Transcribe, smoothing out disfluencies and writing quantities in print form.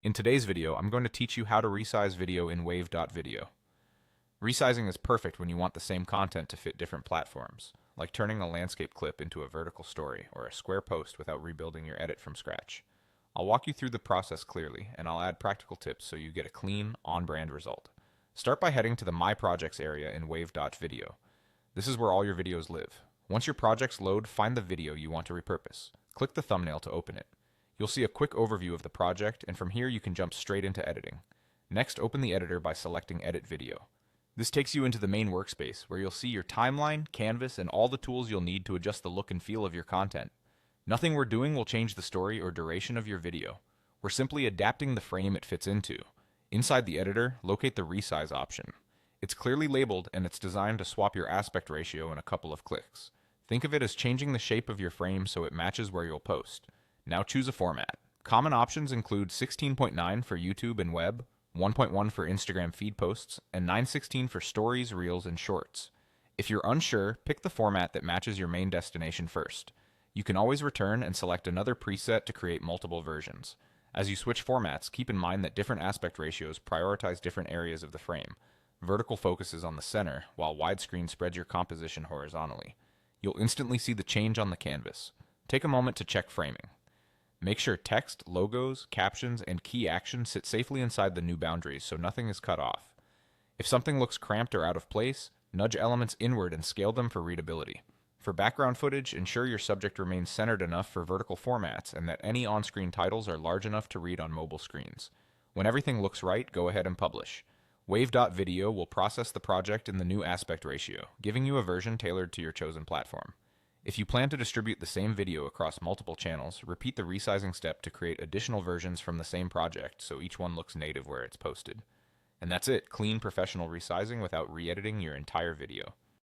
In today's video, I'm going to teach you how to resize video in Wave.video. Resizing is perfect when you want the same content to fit different platforms, like turning a landscape clip into a vertical story or a square post without rebuilding your edit from scratch. I'll walk you through the process clearly, and I'll add practical tips so you get a clean, on-brand result. Start by heading to the My Projects area in Wave.video. This is where all your videos live. Once your projects load, find the video you want to repurpose. Click the thumbnail to open it. You'll see a quick overview of the project, and from here you can jump straight into editing. Next, open the editor by selecting Edit Video. This takes you into the main workspace, where you'll see your timeline, canvas, and all the tools you'll need to adjust the look and feel of your content. Nothing we're doing will change the story or duration of your video. We're simply adapting the frame it fits into. Inside the editor, locate the Resize option. It's clearly labeled, and it's designed to swap your aspect ratio in a couple of clicks. Think of it as changing the shape of your frame so it matches where you'll post. Now choose a format. Common options include 16.9 for YouTube and web, 1.1 for Instagram feed posts, and 916 for stories, reels, and shorts. If you're unsure, pick the format that matches your main destination first. You can always return and select another preset to create multiple versions. As you switch formats, keep in mind that different aspect ratios prioritize different areas of the frame. Vertical focuses on the center, while widescreen spreads your composition horizontally. You'll instantly see the change on the canvas. Take a moment to check framing. Make sure text, logos, captions, and key actions sit safely inside the new boundaries so nothing is cut off. If something looks cramped or out of place, nudge elements inward and scale them for readability. For background footage, ensure your subject remains centered enough for vertical formats and that any on-screen titles are large enough to read on mobile screens. When everything looks right, go ahead and publish. Wave.video will process the project in the new aspect ratio, giving you a version tailored to your chosen platform. If you plan to distribute the same video across multiple channels, repeat the resizing step to create additional versions from the same project so each one looks native where it's posted. And that's it, clean professional resizing without re-editing your entire video.